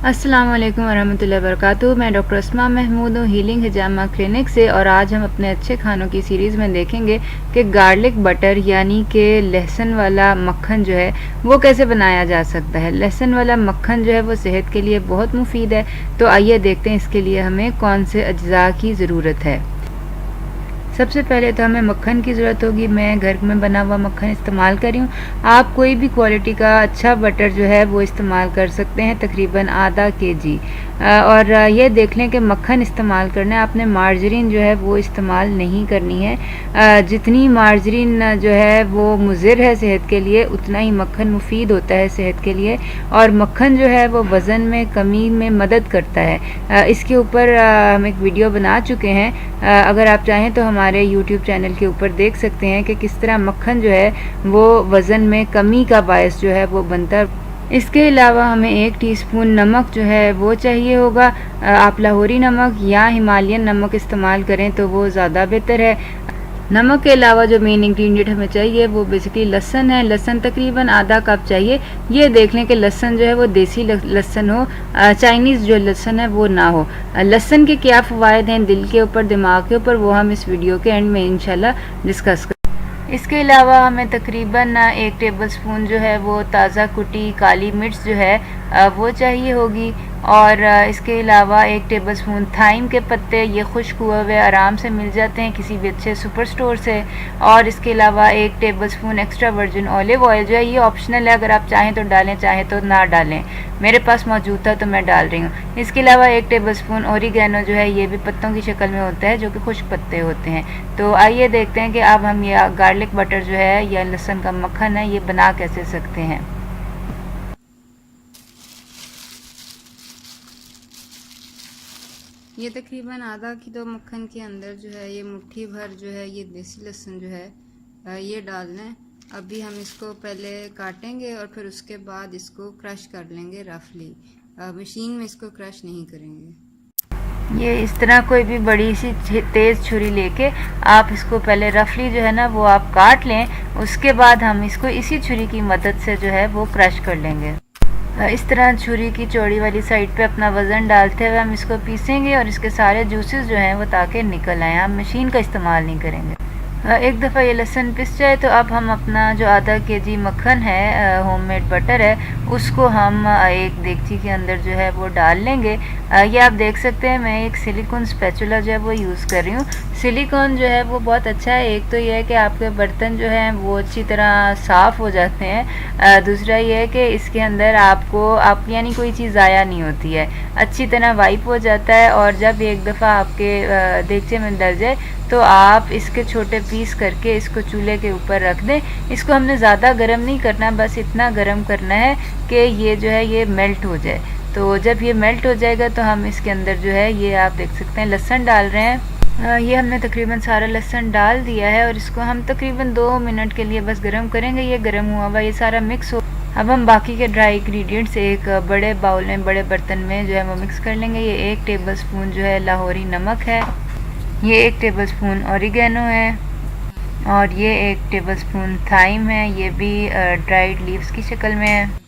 अस्सलाम वालेकुम वरहमतुल्लाहि वबरकातुहू। मैं डॉक्टर अस्मा महमूद हूँ हीलिंग हिजामा क्लिनिक से, और आज हम अपने अच्छे खानों की सीरीज़ में देखेंगे कि गार्लिक बटर यानी कि लहसुन वाला मक्खन जो है वो कैसे बनाया जा सकता है। लहसुन वाला मक्खन जो है वो सेहत के लिए बहुत मुफीद है। तो आइए देखते हैं इसके लिए हमें कौन से अज्जा की ज़रूरत है। सबसे पहले तो हमें मक्खन की ज़रूरत होगी। मैं घर में बना हुआ मक्खन इस्तेमाल कर रही हूँ। आप कोई भी क्वालिटी का अच्छा बटर जो है वो इस्तेमाल कर सकते हैं, तकरीबन आधा केजी। और ये देख लें कि मक्खन इस्तेमाल करना है, आपने मार्जरीन जो है वो इस्तेमाल नहीं करनी है। जितनी मार्जरीन जो है वो मुज़िर है सेहत के लिए, उतना ही मक्खन मुफीद होता है सेहत के लिए। और मक्खन जो है वो वज़न में कमी में मदद करता है। इसके ऊपर हम एक वीडियो बना चुके हैं, अगर आप चाहें तो हमारे यूट्यूब चैनल के ऊपर देख सकते हैं कि किस तरह मक्खन जो है वो वज़न में कमी का बायस जो है वो बनता है। इसके अलावा हमें 1 टीस्पून नमक जो है वो चाहिए होगा। आप लाहौरी नमक या हिमालयन नमक इस्तेमाल करें तो वो ज़्यादा बेहतर है। नमक के अलावा जो मेन इंग्रेडिएंट हमें चाहिए वो बेसिकली लहसुन है। लहसुन तकरीबन आधा कप चाहिए। ये देख लें कि लहसुन जो है वो देसी लहसुन हो, चाइनीज़ जो लहसुन है वो ना हो। लहसुन के क्या फ़वाइद हैं दिल के ऊपर, दिमाग के ऊपर, वो हम इस वीडियो के एंड में इंशाल्लाह डिस्कस करें। इसके अलावा हमें तकरीबन 1 टेबलस्पून जो है वो ताज़ा कुटी काली मिर्च जो है वो चाहिए होगी। और इसके अलावा 1 टेबलस्पून थाइम के पत्ते, ये खुश्क हुए हुए आराम से मिल जाते हैं किसी भी अच्छे सुपर स्टोर से। और इसके अलावा 1 tablespoon extra virgin olive oil जो है ये ऑप्शनल है, अगर आप चाहें तो डालें, चाहें तो ना डालें। मेरे पास मौजूद था तो मैं डाल रही हूँ। इसके अलावा 1 टेबलस्पून ओरिगैनो जो है ये भी पत्तों की शक्ल में होता है, जो कि खुश्क पत्ते होते हैं। तो आइए देखते हैं कि अब हम ये गार्लिक बटर जो है या लहसुन का मक्खन है ये बना कैसे सकते हैं। ये तकरीबन आधा किलो मक्खन के अंदर जो है ये मुट्ठी भर जो है ये देसी लहसुन जो है ये डालना है। अभी हम इसको पहले काटेंगे और फिर उसके बाद इसको क्रश कर लेंगे रफली। मशीन में इसको क्रश नहीं करेंगे। ये इस तरह कोई भी बड़ी सी तेज़ छुरी लेके आप इसको पहले रफली जो है ना वो आप काट लें, उसके बाद हम इसको इसी छुरी की मदद से जो है वो क्रश कर लेंगे। इस तरह छुरी की चौड़ी वाली साइड पे अपना वज़न डालते हुए हम इसको पीसेंगे और इसके सारे जूसेस जो हैं वो ताकि निकल आएँ। हम मशीन का इस्तेमाल नहीं करेंगे। एक दफ़ा ये लहसुन पिस जाए तो अब हम अपना जो आधा केजी मक्खन है, होममेड बटर है, उसको हम एक देगची के अंदर जो है वो डाल लेंगे। ये आप देख सकते हैं मैं एक सिलिकॉन स्पैचुला जो है वो यूज़ कर रही हूँ। सिलिकॉन जो है वो बहुत अच्छा है। एक तो ये है कि आपके बर्तन जो हैं वो अच्छी तरह साफ़ हो जाते हैं। दूसरा ये है कि इसके अंदर आप यानी कोई चीज़ ज़ाया नहीं होती है, अच्छी तरह वाइप हो जाता है। और जब एक दफ़ा आपके देगचे में डल जाए तो आप इसके छोटे पीस करके इसको चूल्हे के ऊपर रख दें। इसको हमने ज़्यादा गर्म नहीं करना, बस इतना गर्म करना है कि ये जो है ये मेल्ट हो जाए। तो जब ये मेल्ट हो जाएगा तो हम इसके अंदर जो है ये आप देख सकते हैं लहसुन डाल रहे हैं। ये हमने तकरीबन सारा लहसुन डाल दिया है और इसको हम तकरीबन 2 मिनट के लिए बस गर्म करेंगे। ये गर्म हुआ हुआ ये सारा मिक्स हो। अब हम बाकी के ड्राई इंग्रेडिएंट्स एक बड़े बाउल में, बड़े बर्तन में जो है वो मिक्स कर लेंगे। ये 1 टेबलस्पून जो है लाहौरी नमक है, ये 1 टेबलस्पून ओरिगैनो है, और ये 1 टेबलस्पून थाइम है, ये भी ड्राइड लीव्स की शक्ल में है।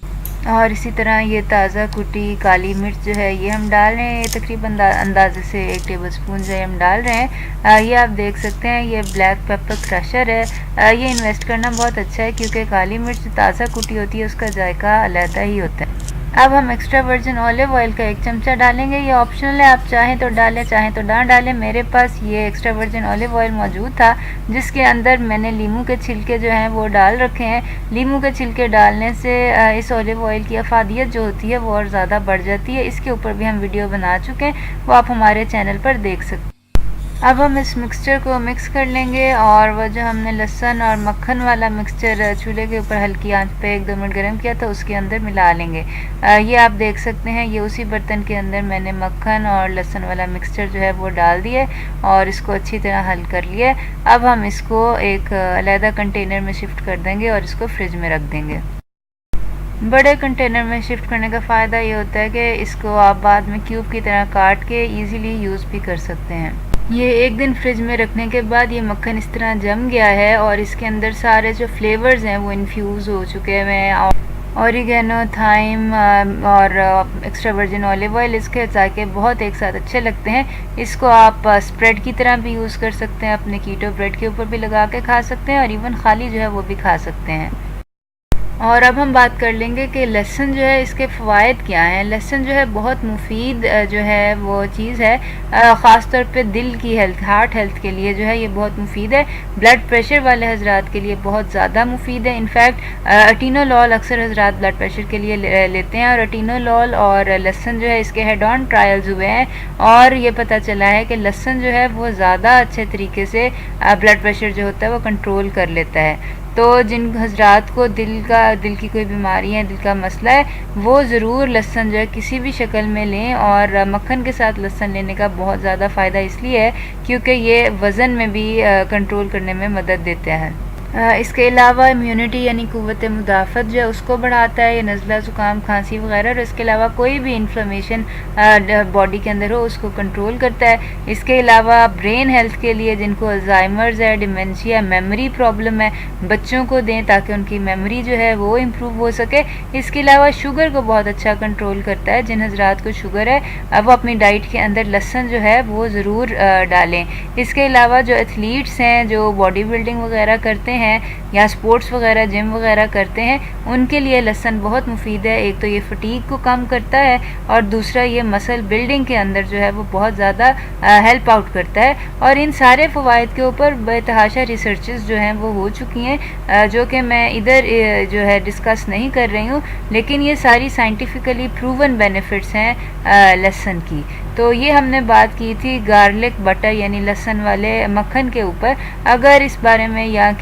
और इसी तरह ये ताज़ा कुटी काली मिर्च जो है ये हम डाल रहे हैं। ये तकरीबन अंदाजे से 1 टेबलस्पून जो है हम डाल रहे हैं। ये आप देख सकते हैं ये ब्लैक पेपर क्रशर है। ये इन्वेस्ट करना बहुत अच्छा है क्योंकि काली मिर्च ताज़ा कुटी होती है उसका जायका अलहदा ही होता है। अब हम एक्स्ट्रा वर्जिन ऑलिव ऑयल का 1 चमचा डालेंगे। ये ऑप्शनल है, आप चाहें तो डालें, चाहें तो ना डालें। मेरे पास ये एक्स्ट्रा वर्जिन ऑलिव ऑयल मौजूद था जिसके अंदर मैंने लीमू के छिलके जो हैं वो डाल रखे हैं। लीमू के छिलके डालने से इस ऑलिव ऑयल की अफादियत जो होती है वो और ज़्यादा बढ़ जाती है। इसके ऊपर भी हम वीडियो बना चुके हैं, वो आप हमारे चैनल पर देख सकते हैं। अब हम इस मिक्सचर को मिक्स कर लेंगे और वह जो हमने लहसुन और मक्खन वाला मिक्सचर चूल्हे के ऊपर हल्की आंच पे 1-2 मिनट गर्म किया था उसके अंदर मिला लेंगे। ये आप देख सकते हैं ये उसी बर्तन के अंदर मैंने मक्खन और लहसुन वाला मिक्सचर जो है वो डाल दिया और इसको अच्छी तरह हल कर लिया। अब हम इसको एक अलहदा कंटेनर में शिफ्ट कर देंगे और इसको फ्रिज में रख देंगे। बड़े कंटेनर में शिफ्ट करने का फ़ायदा ये होता है कि इसको आप बाद में क्यूब की तरह काट के ईज़िली यूज़ भी कर सकते हैं। ये 1 दिन फ्रिज में रखने के बाद ये मक्खन इस तरह जम गया है और इसके अंदर सारे जो फ्लेवर्स हैं वो इन्फ्यूज़ हो चुके हैं। ऑरिगेनो, थाइम और एक्स्ट्रा वर्जिन ऑलिव ऑयल इसके जायके बहुत एक साथ अच्छे लगते हैं। इसको आप स्प्रेड की तरह भी यूज़ कर सकते हैं, अपने कीटो ब्रेड के ऊपर भी लगा के खा सकते हैं और इवन खाली जो है वो भी खा सकते हैं। और अब हम बात कर लेंगे कि लहसुन जो है इसके फ़वाइद क्या हैं। लहसुन जो है बहुत मुफीद जो है वो चीज़ है, ख़ास तौर पे दिल की हेल्थ, हार्ट हेल्थ के लिए जो है ये बहुत मुफीद है। ब्लड प्रेशर वाले हजरात के लिए बहुत ज़्यादा मुफीद है। इनफैक्ट अटीनोलॉल अक्सर हजरात ब्लड प्रेशर के लिए लेते हैं और अटीनोलॉल और लहसुन जो है इसके हेड ऑन ट्रायल्स हुए हैं और ये पता चला है कि लहसुन जो है वो ज़्यादा अच्छे तरीके से ब्लड प्रेशर जो होता है वो कंट्रोल कर लेता है। तो जिन हजरात को दिल की कोई बीमारी है, दिल का मसला है, वो ज़रूर लहसुन जो है किसी भी शक्ल में लें। और मक्खन के साथ लहसुन लेने का बहुत ज़्यादा फ़ायदा इसलिए है क्योंकि ये वज़न में भी कंट्रोल करने में मदद देता है। इसके अलावा इम्यूनिटी यानी क़ुव्वत मुदाफ़त जो है उसको बढ़ाता है, ये नज़ला ज़ुकाम खांसी वगैरह, और इसके अलावा कोई भी इन्फ्लेमेशन बॉडी के अंदर हो उसको कंट्रोल करता है। इसके अलावा ब्रेन हेल्थ के लिए जिनको अल्ज़ाइमर्स है, डिमेंशिया, मेमोरी प्रॉब्लम है, बच्चों को दें ताकि उनकी मेमोरी जो है वो इम्प्रूव हो सके। इसके अलावा शुगर को बहुत अच्छा कंट्रोल करता है। जिन हजरात को शुगर है वो अपनी डाइट के अंदर लहसुन जो है वो ज़रूर डालें। इसके अलावा जो एथलीट्स हैं, जो बॉडी बिल्डिंग वगैरह करते हैं या स्पोर्ट्स वगैरह जिम वगैरह करते हैं, उनके लिए लहसुन बहुत मुफीद है। एक तो ये फटीग को कम करता है और दूसरा ये मसल बिल्डिंग के अंदर जो है वो बहुत ज़्यादा हेल्प आउट करता है। और इन सारे फ़वाइद के ऊपर बेतहाशा रिसर्चेस जो हैं वो हो चुकी हैं, जो कि मैं इधर जो है डिस्कस नहीं कर रही हूँ, लेकिन ये सारी साइंटिफिकली प्रूवन बेनिफिट्स हैं लहसुन की। तो ये हमने बात की थी गार्लिक बटर यानी लहसुन वाले मक्खन के ऊपर। अगर इस बारे में या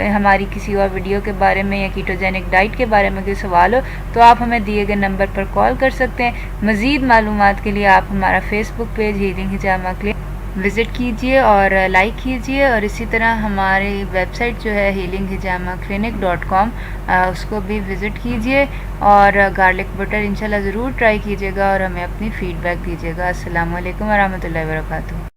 हमारी किसी और वीडियो के बारे में या कीटोजेनिक डाइट के बारे में कोई सवाल हो तो आप हमें दिए गए नंबर पर कॉल कर सकते हैं। मज़ीद मालूमात के लिए आप हमारा फेसबुक पेज हीलिंग हिजामा क्लिनिक विज़िट कीजिए और लाइक कीजिए, और इसी तरह हमारी वेबसाइट जो है healinghijamaklinik.com उसको भी विज़िट कीजिए और गार्लिक बटर इंशाल्लाह ज़रूर ट्राई कीजिएगा और हमें अपनी फ़ीडबैक दीजिएगा। अस्सलाम वालेकुम व रहमतुल्लाहि व बरकातुहू।